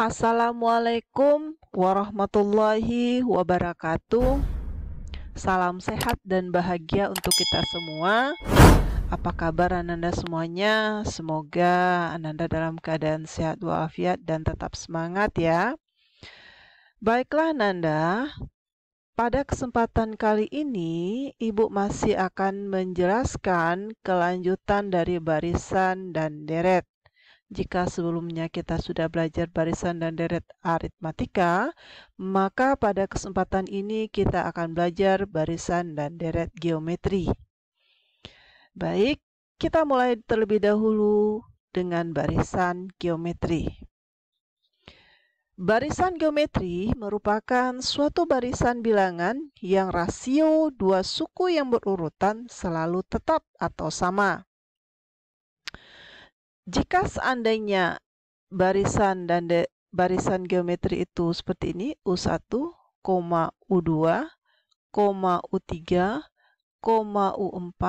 Assalamualaikum warahmatullahi wabarakatuh. Salam sehat dan bahagia untuk kita semua. Apa kabar Ananda semuanya? Semoga Ananda dalam keadaan sehat walafiat dan tetap semangat ya. Baiklah Ananda, pada kesempatan kali ini Ibu masih akan menjelaskan kelanjutan dari barisan dan deret. Jika sebelumnya kita sudah belajar barisan dan deret aritmatika, maka pada kesempatan ini kita akan belajar barisan dan deret geometri. Baik, kita mulai terlebih dahulu dengan barisan geometri. Barisan geometri merupakan suatu barisan bilangan yang rasio dua suku yang berurutan selalu tetap atau sama. Jika seandainya barisan geometri itu seperti ini, U1, U2, U3, U4,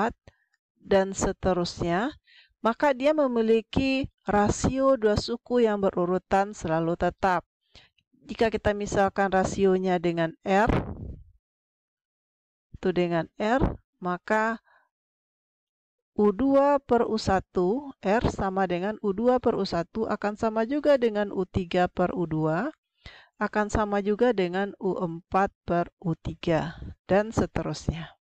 dan seterusnya, maka dia memiliki rasio dua suku yang berurutan selalu tetap. Jika kita misalkan rasionya dengan R, maka U2 per U1, R sama dengan U2 per U1 akan sama juga dengan U3 per U2, akan sama juga dengan U4 per U3, dan seterusnya.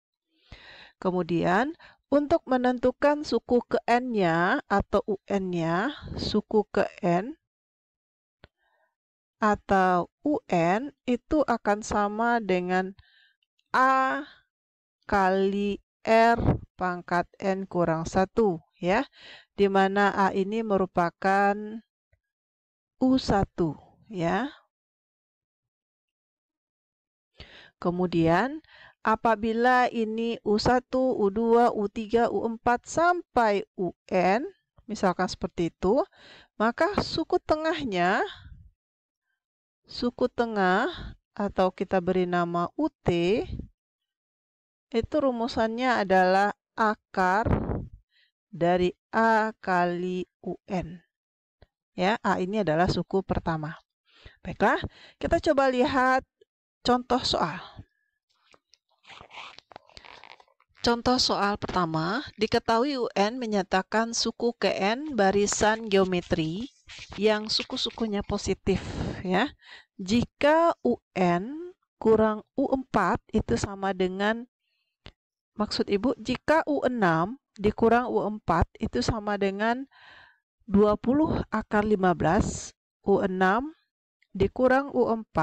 Kemudian, untuk menentukan suku ke N-nya atau UN-nya, suku ke N atau UN itu akan sama dengan A kali R pangkat N kurang 1, ya, di mana A ini merupakan U1, ya. Kemudian, apabila ini U1, U2, U3, U4 sampai UN, misalkan seperti itu, maka suku tengah atau kita beri nama UT, itu rumusannya adalah akar dari A kali UN. Ya, A ini adalah suku pertama. Baiklah, kita coba lihat contoh soal. Contoh soal pertama, diketahui UN menyatakan suku ke N barisan geometri yang suku-sukunya positif, ya. Jika UN kurang U4 itu sama dengan, maksud Ibu, jika U6 dikurang U4 itu sama dengan 20 akar 15, U6 dikurang U4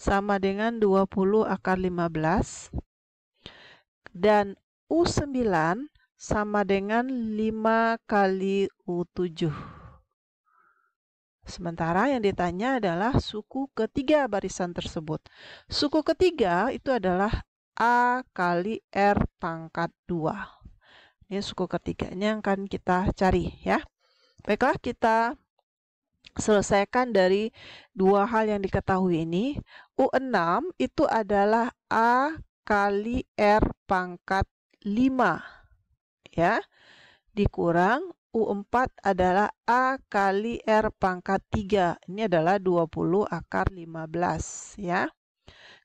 sama dengan 20 akar 15, dan U9 sama dengan 5 kali U7. Sementara yang ditanya adalah suku ketiga barisan tersebut. Suku ketiga itu adalah A kali R pangkat 2. Ini suku ketiganya yang akan kita cari, ya. Baiklah, kita selesaikan dari dua hal yang diketahui ini. U6 itu adalah A kali R pangkat 5, ya, dikurang U4 adalah A kali R pangkat 3. Ini adalah 20 akar 15, ya.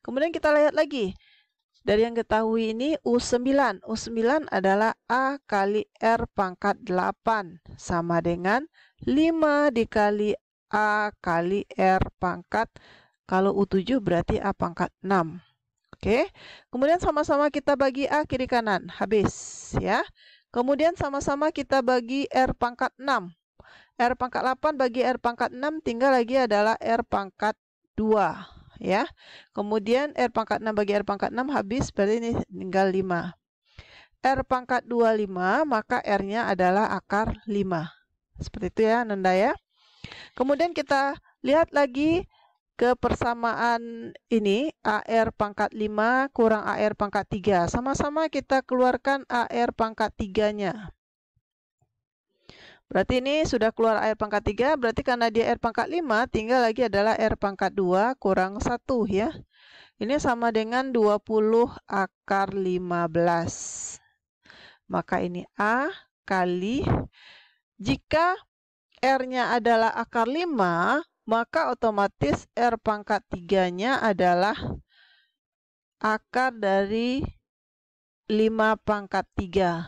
Kemudian kita lihat lagi. Dari yang ketahui ini U9. U9 adalah A kali R pangkat 8 sama dengan 5 dikali A kali R pangkat, kalau U7 berarti A pangkat 6. Oke, kemudian sama-sama kita bagi A kiri kanan, habis, ya. Kemudian sama-sama kita bagi R pangkat 6. R pangkat 8 bagi R pangkat 6, tinggal lagi adalah R pangkat 2, ya. Kemudian R pangkat 6 bagi R pangkat 6 habis, berarti ini tinggal 5. R pangkat 25, maka R-nya adalah akar 5. Seperti itu ya, Nanda, ya. Kemudian kita lihat lagi ke persamaan ini, AR pangkat 5 kurang AR pangkat 3. Sama-sama kita keluarkan AR pangkat 3-nya. Berarti ini sudah keluar AR pangkat 3, berarti karena dia R pangkat 5, tinggal lagi adalah R pangkat 2 kurang 1, ya. Ini sama dengan 20 akar 15. Maka ini A kali, jika R-nya adalah akar 5, maka otomatis R pangkat 3-nya adalah akar dari 5 pangkat 3.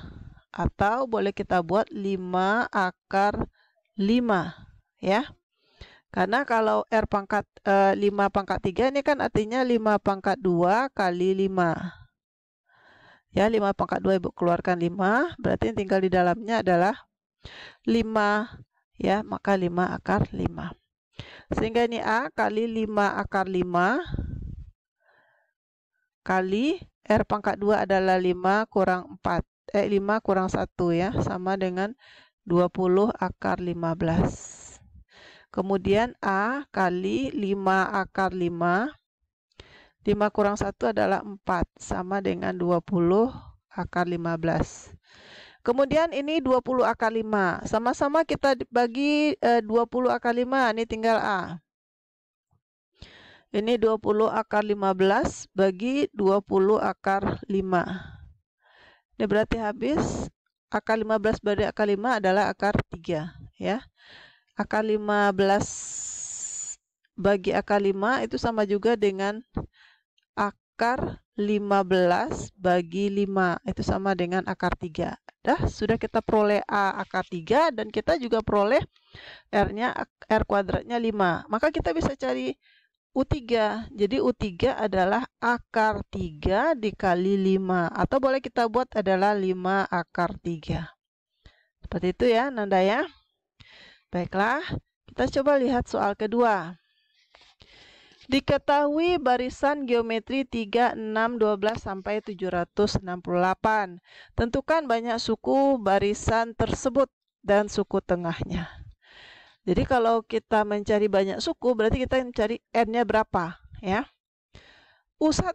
Atau boleh kita buat 5 akar 5. Ya. Karena kalau R pangkat 5 pangkat 3 ini kan artinya 5 pangkat 2 kali 5. Ya, 5 pangkat 2 Ibu keluarkan 5, berarti yang tinggal di dalamnya adalah 5. Ya, maka 5 akar 5. Sehingga ini A kali 5 akar 5 kali R pangkat 2 adalah 5 kurang 4. 5 kurang 1 ya, sama dengan 20 akar 15. Kemudian A kali 5 akar 5. 5 kurang 1 adalah 4, sama dengan 20 akar 15. Kemudian ini 20 akar 5. Sama-sama kita bagi 20 akar 5, ini tinggal A. Ini 20 akar 15 bagi 20 akar 5. Ini berarti habis akar 15 bagi akar 5 adalah akar 3. Ya. Akar 15 bagi akar 5 itu sama juga dengan akar 15 bagi 5. Itu sama dengan akar 3. Sudah kita peroleh A akar 3 dan kita juga peroleh R kuadratnya 5. Maka kita bisa cari U3. Jadi U3 adalah akar 3 dikali 5. Atau boleh kita buat adalah 5 akar 3. Seperti itu ya, Nanda ya. Baiklah, kita coba lihat soal kedua. Diketahui barisan geometri 3, 6, 12 sampai 768. Tentukan banyak suku barisan tersebut dan suku tengahnya. Jadi kalau kita mencari banyak suku, berarti kita mencari N-nya berapa, ya. U1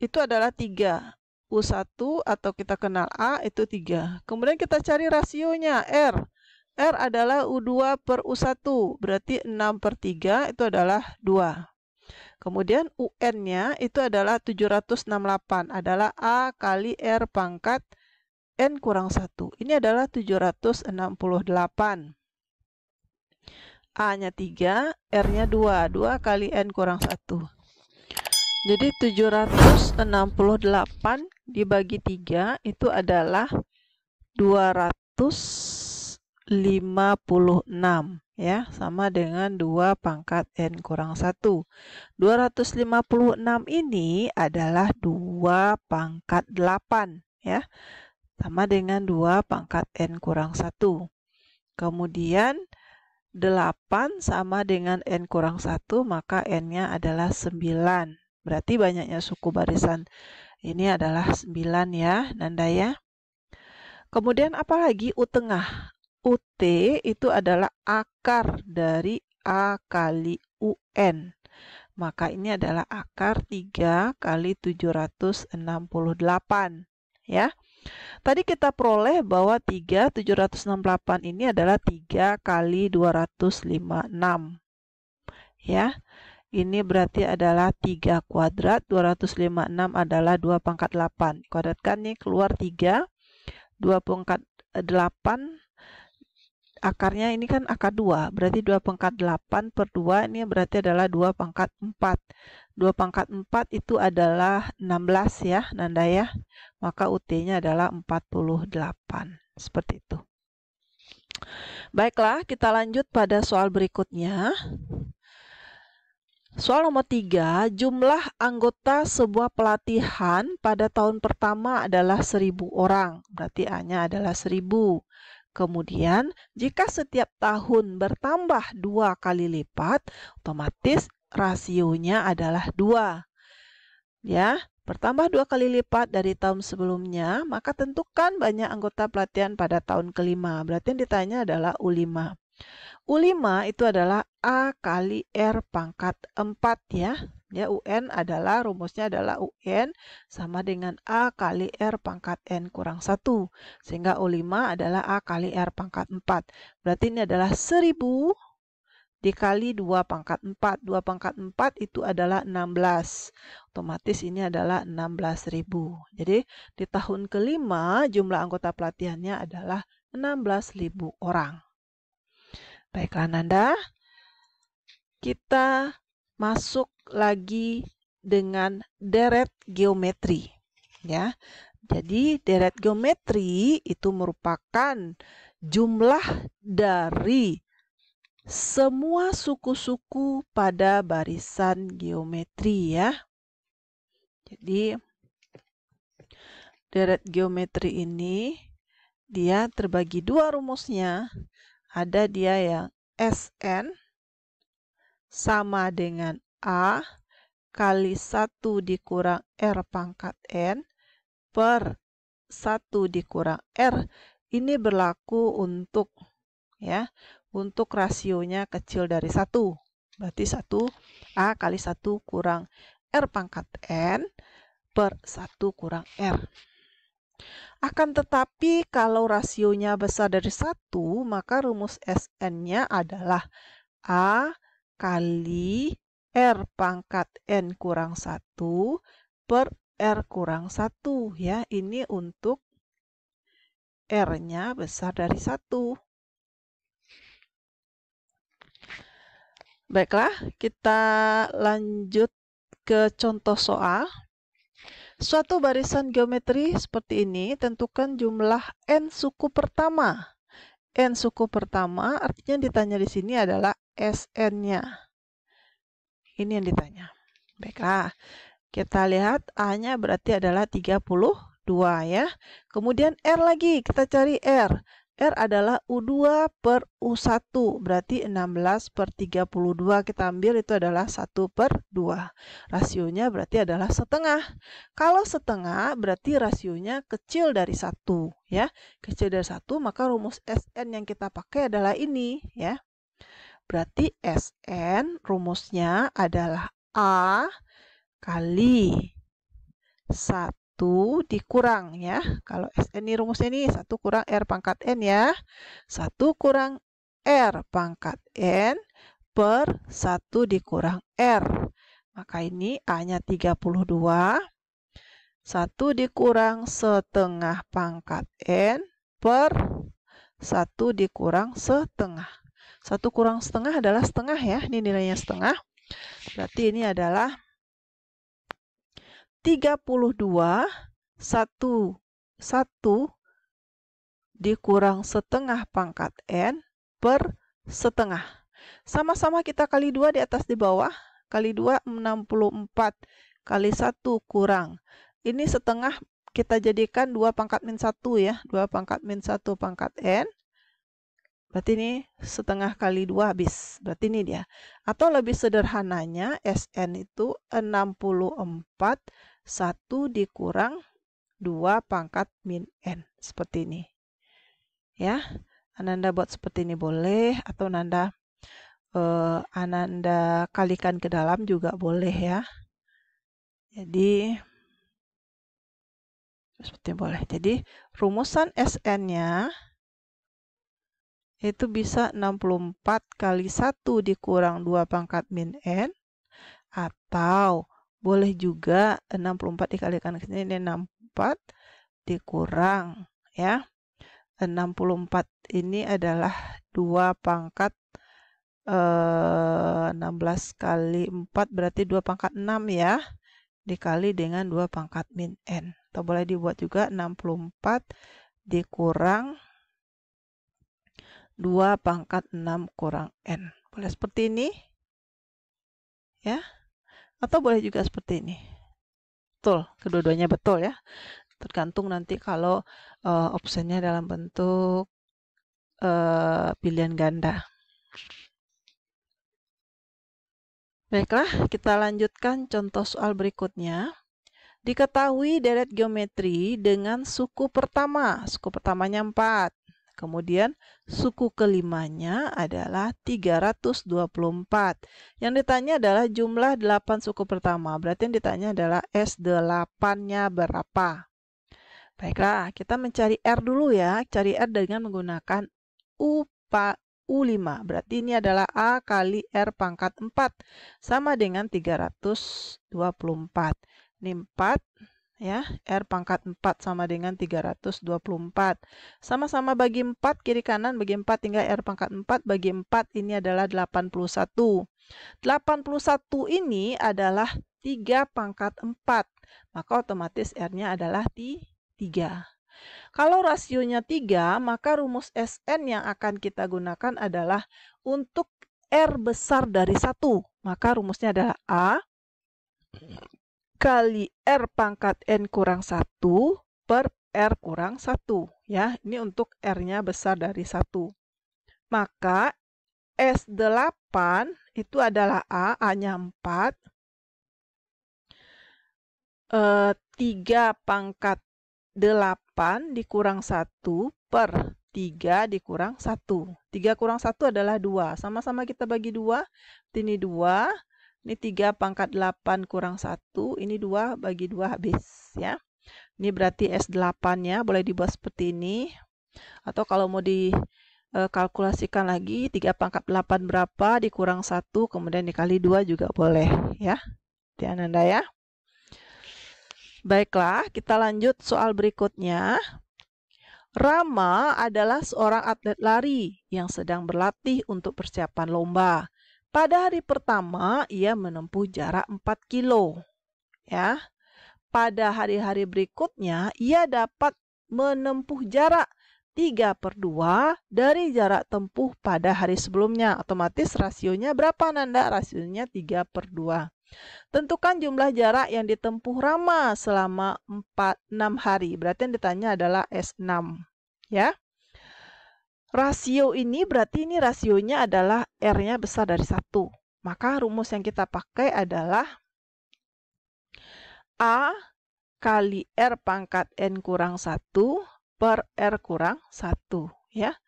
itu adalah 3. U1 atau kita kenal A itu 3. Kemudian kita cari rasionya R. R adalah U2 per U1, berarti 6/3 itu adalah 2. Kemudian UN-nya itu adalah 768, adalah A kali R pangkat N kurang 1. Ini adalah 768. A-nya 3, R-nya 2. 2 kali N kurang 1. Jadi 768 dibagi 3 itu adalah 256. Ya, sama dengan 2 pangkat N kurang 1. 256 ini adalah 2 pangkat 8. Ya, sama dengan 2 pangkat N kurang 1. Kemudian 8 sama dengan N kurang 1, maka N-nya adalah 9. Berarti banyaknya suku barisan ini adalah 9 ya, Nanda ya. Kemudian apalagi U tengah? UT itu adalah akar dari A kali UN. Maka ini adalah akar 3 kali 768. Ya. Tadi kita peroleh bahwa 768 ini adalah 3 kali 256. Ya, ini berarti adalah 3 kuadrat, 256 adalah 2 pangkat 8. Kuadratkan nih keluar 3, 2 pangkat 8, akarnya ini kan akar 2, berarti 2 pangkat 8 per 2, ini berarti adalah 2 pangkat 4. 2 pangkat 4 itu adalah 16 ya, Nanda ya. Maka UT-nya adalah 48. Seperti itu. Baiklah, kita lanjut pada soal berikutnya. Soal nomor 3, jumlah anggota sebuah pelatihan pada tahun pertama adalah 1000 orang. Berarti A-nya adalah 1000. Kemudian, jika setiap tahun bertambah 2 kali lipat, otomatis rasionya adalah 2. Ya, bertambah 2 kali lipat dari tahun sebelumnya, maka tentukan banyak anggota pelatihan pada tahun kelima. Berarti yang ditanya adalah U5. U5 itu adalah A kali R pangkat 4 ya. Ya, UN adalah, rumusnya adalah UN sama dengan A kali R pangkat N kurang 1. Sehingga U5 adalah A kali R pangkat 4. Berarti ini adalah 1000 dikali 2 pangkat 4. 2 pangkat 4 itu adalah 16. Otomatis ini adalah 16.000. Jadi di tahun kelima jumlah anggota pelatihannya adalah 16.000 orang. Baiklah Nanda. kita masuk lagi dengan deret geometri. Ya. Jadi deret geometri itu merupakan jumlah dari semua suku-suku pada barisan geometri ya. Jadi deret geometri ini dia terbagi dua rumusnya. Ada dia yang Sn sama dengan A kali 1 dikurang R pangkat N per 1 dikurang R. Ini berlaku untuk untuk rasionya kecil dari 1. Berarti 1A kali 1 kurang R pangkat N per 1 kurang R. Akan tetapi kalau rasionya besar dari 1, maka rumus Sn-nya adalah A kali R pangkat N kurang 1 per R kurang 1 ya. Ini untuk R-nya besar dari 1. Baiklah, kita lanjut ke contoh soal. Suatu barisan geometri seperti ini, tentukan jumlah N suku pertama. N suku pertama artinya ditanya di sini adalah Sn-nya. Ini yang ditanya. Baiklah, kita lihat A-nya berarti adalah 32 ya. Kemudian R lagi, kita cari R. R adalah U2 per U1, berarti 16 per 32 kita ambil itu adalah 1 per 2. Rasionya berarti adalah setengah. Kalau setengah berarti rasionya kecil dari 1 ya. Kecil dari 1 maka rumus Sn yang kita pakai adalah ini ya. Berarti Sn rumusnya adalah A kali 1 dikurang ya. Kalau Sn ini rumusnya ini 1 kurang R pangkat N ya. 1 kurang R pangkat N per 1 dikurang R. Maka ini A-nya 32. 1 dikurang setengah pangkat N per 1 dikurang setengah. 1 kurang setengah adalah setengah ya. Ini nilainya setengah. Berarti ini adalah 32 1 dikurang setengah pangkat N per setengah. Sama-sama kita kali 2 di atas di bawah. Kali 2 64 kali 1 kurang. Ini setengah kita jadikan 2 pangkat min 1 ya. 2 pangkat min 1 pangkat N. Berarti ini setengah kali 2 habis. Berarti ini dia. Atau lebih sederhananya Sn itu 64 1 dikurang 2 pangkat min N. Seperti ini. Ya. Ananda buat seperti ini boleh. Atau Ananda kalikan ke dalam juga boleh ya. Jadi seperti ini boleh. Jadi rumusan Sn-nya itu bisa 64 kali 1 dikurang 2 pangkat min N. Atau boleh juga 64 dikalikan ke sini, ini 64 dikurang ya. 64 ini adalah 2 pangkat 16 kali 4 berarti 2 pangkat 6 ya. Dikali dengan 2 pangkat min N. Atau boleh dibuat juga 64 dikurang 2 pangkat 6 kurang N. Boleh seperti ini. Ya. Atau boleh juga seperti ini. Betul. Kedua-duanya betul ya. Tergantung nanti kalau opsinya dalam bentuk pilihan ganda. Baiklah, kita lanjutkan contoh soal berikutnya. Diketahui deret geometri dengan suku pertama. Suku pertamanya 4. Kemudian suku kelimanya adalah 324. Yang ditanya adalah jumlah 8 suku pertama. Berarti yang ditanya adalah S8-nya berapa. Baiklah, kita mencari R dulu ya. Cari R dengan menggunakan U5. Berarti ini adalah A kali R pangkat 4. Sama dengan 324. Ini 4 Ya, R pangkat 4 sama dengan 324. Sama-sama bagi 4, kiri kanan bagi 4 tinggal R pangkat 4 bagi 4 ini adalah 81. 81 ini adalah 3 pangkat 4. Maka otomatis R-nya adalah 3. Kalau rasionya 3, maka rumus SN yang akan kita gunakan adalah untuk R besar dari 1. Maka rumusnya adalah A kali R pangkat N kurang 1 per R kurang 1. Ya, ini untuk R-nya besar dari 1. Maka S8 itu adalah A-nya 4. 3 pangkat 8 dikurang 1 per 3 dikurang 1. 3 kurang 1 adalah 2. Sama-sama kita bagi 2. Ini 2. Ini 3 pangkat 8 kurang 1. Ini 2 bagi 2 habis. Ya. Ini berarti S8-nya boleh dibuat seperti ini. Atau kalau mau dikalkulasikan lagi, 3 pangkat 8 berapa dikurang 1, kemudian dikali 2 juga boleh. Ya. Di Ananda ya. Baiklah, kita lanjut soal berikutnya. Rama adalah seorang atlet lari yang sedang berlatih untuk persiapan lomba. Pada hari pertama, ia menempuh jarak 4 kilo. Ya. Pada hari-hari berikutnya, ia dapat menempuh jarak 3/2 dari jarak tempuh pada hari sebelumnya. Otomatis rasionya berapa, Nanda? Rasionya 3/2. Tentukan jumlah jarak yang ditempuh Rama selama 6 hari. Berarti yang ditanya adalah S6. Ya. Rasio ini berarti ini rasionya adalah R-nya besar dari 1. Maka rumus yang kita pakai adalah A kali R pangkat N kurang 1 per R kurang 1. Ya.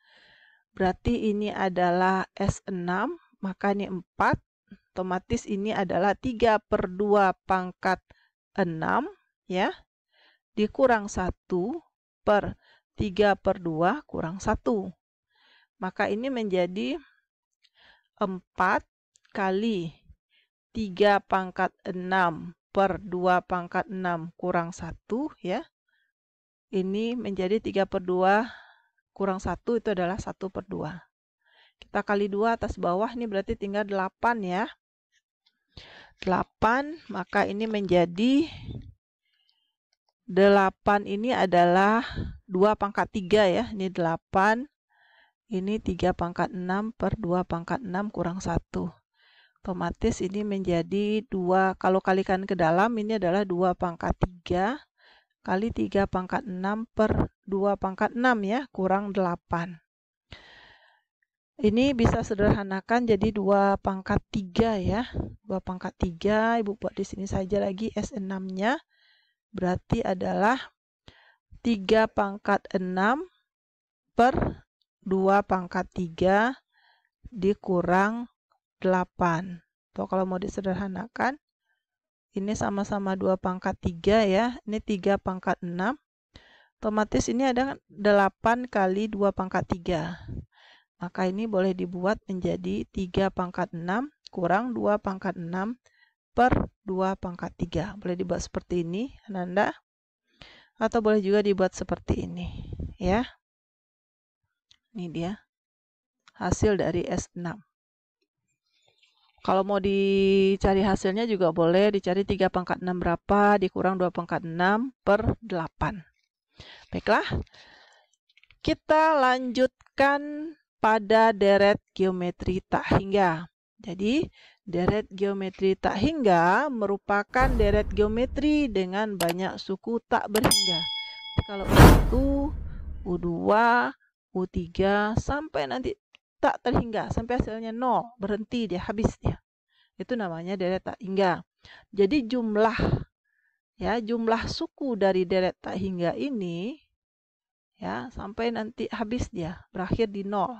Berarti ini adalah S6, maka ini 4. Otomatis ini adalah 3/2 pangkat 6. Ya. Dikurang 1 per 3/2 kurang 1. Maka ini menjadi 4 kali 3 pangkat 6 per 2 pangkat 6 kurang 1. Ya. Ini menjadi 3/2 kurang 1 itu adalah 1/2. Kita kali 2 atas bawah, ini berarti tinggal 8 ya. 8, maka ini menjadi 8 ini adalah 2 pangkat 3 ya. Ini 8. Ini 3 pangkat 6 per 2 pangkat 6 kurang 1. Otomatis ini menjadi 2. Kalau kalikan ke dalam, ini adalah 2 pangkat 3 kali 3 pangkat 6 per 2 pangkat 6 ya. Kurang 8. Ini bisa sederhanakan jadi 2 pangkat 3 ya. 2 pangkat 3, Ibu buat di sini saja lagi S6-nya. Berarti adalah 3 pangkat 6 per 2 pangkat 3 dikurang 8. Atau kalau mau disederhanakan, ini sama-sama 2 pangkat 3 ya. Ini 3 pangkat 6. Otomatis ini ada 8 kali 2 pangkat 3. Maka ini boleh dibuat menjadi 3 pangkat 6 kurang 2 pangkat 6 per 2 pangkat 3. Boleh dibuat seperti ini, Ananda. Atau boleh juga dibuat seperti ini. Ya. Ini dia hasil dari S6. Kalau mau dicari hasilnya juga boleh dicari 3 pangkat 6 berapa dikurang 2 pangkat 6 per 8. Baiklah, kita lanjutkan pada deret geometri tak hingga. Jadi, deret geometri tak hingga merupakan deret geometri dengan banyak suku tak berhingga. Kalau U1, U2, U3 sampai nanti tak terhingga, sampai hasilnya 0, berhenti dia, habis dia. Itu namanya deret tak hingga. Jadi jumlah suku dari deret tak hingga ini ya sampai nanti habis dia, berakhir di 0.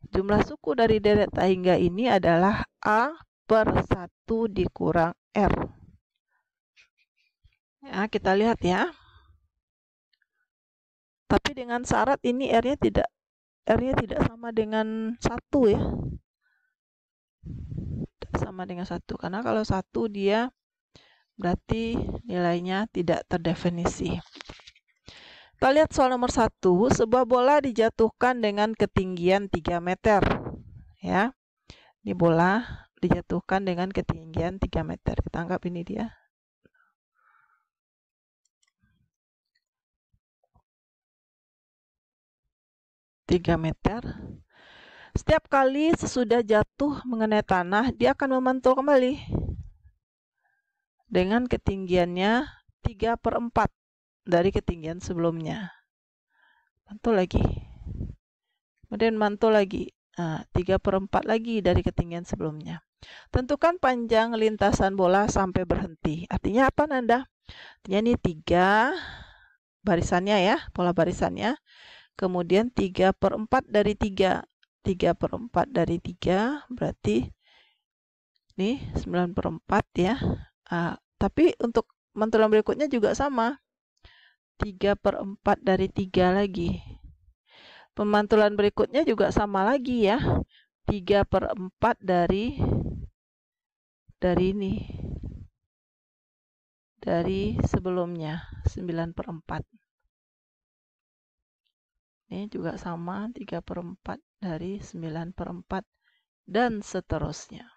Jumlah suku dari deret tak hingga ini adalah A per 1 dikurang R. Ya, kita lihat ya. Tapi dengan syarat ini R-nya tidak sama dengan 1 ya. Tidak sama dengan 1. Karena kalau 1 dia berarti nilainya tidak terdefinisi. Kita lihat soal nomor 1, sebuah bola dijatuhkan dengan ketinggian 3 meter. Ya, ini bola dijatuhkan dengan ketinggian 3 meter. Kita anggap ini dia. Tiga meter. Setiap kali sesudah jatuh mengenai tanah, dia akan memantul kembali dengan ketinggiannya 3/4 dari ketinggian sebelumnya. Mantul lagi. Kemudian mantul lagi. 3/4 lagi dari ketinggian sebelumnya. Tentukan panjang lintasan bola sampai berhenti. Artinya apa, Nanda? Artinya ini 3 barisannya ya, pola barisannya. Kemudian 3/4 dari 3. 3/4 dari 3 berarti ini 9/4 ya. Tapi untuk mantulan berikutnya juga sama. 3/4 dari 3 lagi. Pemantulan berikutnya juga sama lagi ya. 3/4 dari ini. Dari sebelumnya 9/4. Ini juga sama 3/4 dari 9/4 dan seterusnya.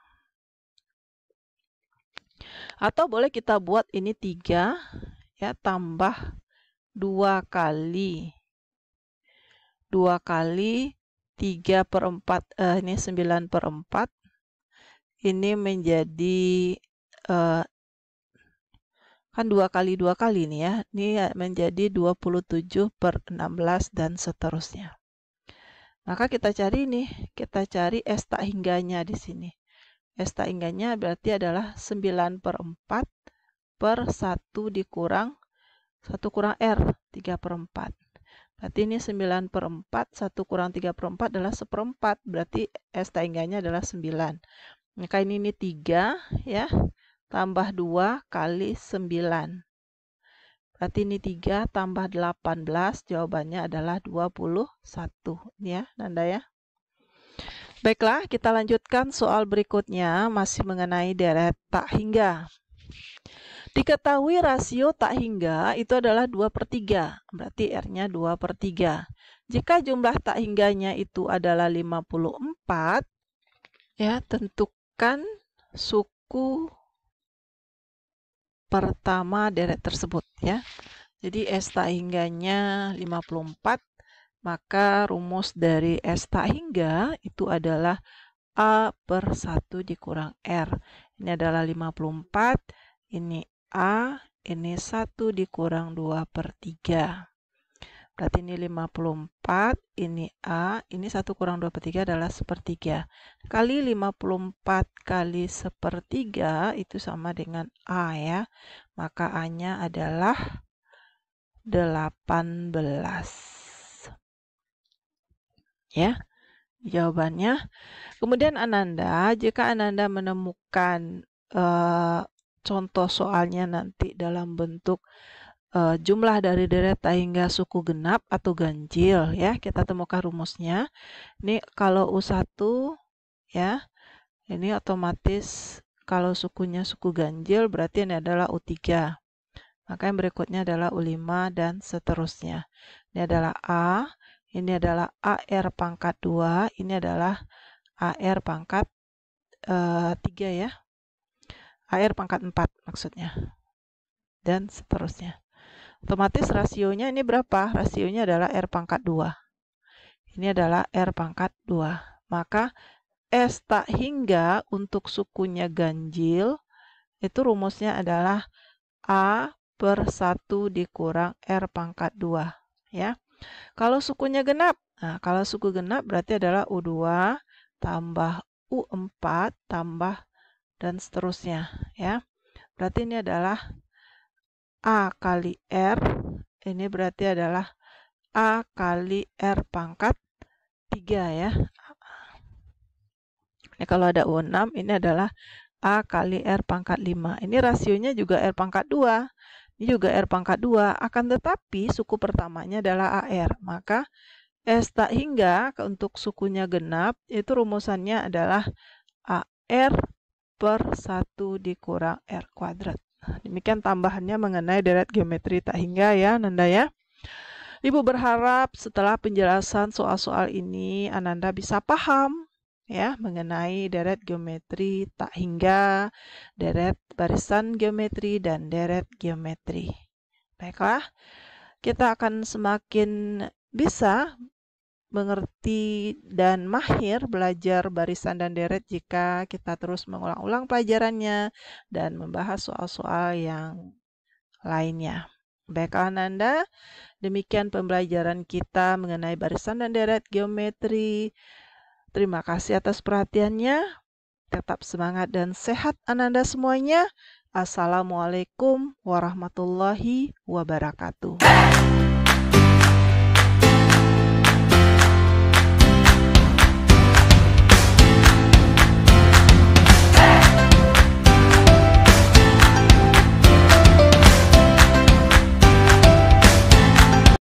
Atau boleh kita buat ini 3 ya, tambah 2 kali 3/4, ini 9/4. Ini menjadi kan 2 kali 2 kali nih ya. Ini menjadi 27/16 dan seterusnya. Maka kita cari nih, kita cari S tak hingganya di sini. S tak hingganya berarti adalah 9/4 per 1 dikurang 1 kurang R, 3/4. Berarti ini 9/4, 1 kurang 3/4 adalah 1/4. Berarti S tak hingganya adalah 9. Maka ini 3 ya, tambah 2 kali 9. Berarti ini 3 tambah 18, jawabannya adalah 21. Ini ya, Nanda ya. Baiklah, kita lanjutkan soal berikutnya, masih mengenai deret tak hingga. Diketahui rasio tak hingga itu adalah 2/3, berarti R-nya 2/3. Jika jumlah tak hingganya itu adalah 54, ya, tentukan suku pertama deret tersebut ya. Jadi S tak hingganya 54, maka rumus dari S tak hingga itu adalah A/1 dikurang R. Ini adalah 54, ini A, ini 1 dikurang 2/3. Berarti ini 54, ini A, ini 1 kurang 2/3 adalah 1/3. Kali 54 kali 1/3 itu sama dengan A ya. Maka A-nya adalah 18. Ya, jawabannya. Kemudian Ananda, jika Ananda menemukan contoh soalnya nanti dalam bentuk jumlah dari deret tak hingga suku genap atau ganjil ya, kita temukan rumusnya. Ini kalau U1 ya, ini otomatis kalau sukunya suku ganjil berarti ini adalah U3. Maka yang berikutnya adalah U5 dan seterusnya. Ini adalah A, ini adalah AR pangkat 2, ini adalah AR pangkat 3 ya. AR pangkat 4 maksudnya. Dan seterusnya. Otomatis rasionya ini berapa? Rasionya adalah R pangkat 2. Ini adalah R pangkat 2. Maka S tak hingga untuk sukunya ganjil, itu rumusnya adalah A/1 dikurang R pangkat 2. Ya. Kalau sukunya genap, kalau suku genap berarti adalah U2 tambah U4 tambah dan seterusnya ya. Berarti ini adalah A kali R, ini berarti adalah A kali R pangkat 3 ya. Ini kalau ada U6, ini adalah A kali R pangkat 5. Ini rasionya juga R pangkat 2. Ini juga R pangkat 2. Akan tetapi suku pertamanya adalah AR. Maka S tak hingga untuk sukunya genap, itu rumusannya adalah AR/1 dikurang R kuadrat. Demikian tambahannya mengenai deret geometri tak hingga ya Ananda ya. Ibu berharap setelah penjelasan soal-soal ini Ananda bisa paham ya mengenai deret geometri tak hingga, deret barisan geometri dan deret geometri. Baiklah, kita akan semakin bisa mengerti dan mahir belajar barisan dan deret jika kita terus mengulang-ulang pelajarannya dan membahas soal-soal yang lainnya. Baiklah Ananda, demikian pembelajaran kita mengenai barisan dan deret geometri. Terima kasih atas perhatiannya. Tetap semangat dan sehat Ananda semuanya. Assalamualaikum warahmatullahi wabarakatuh.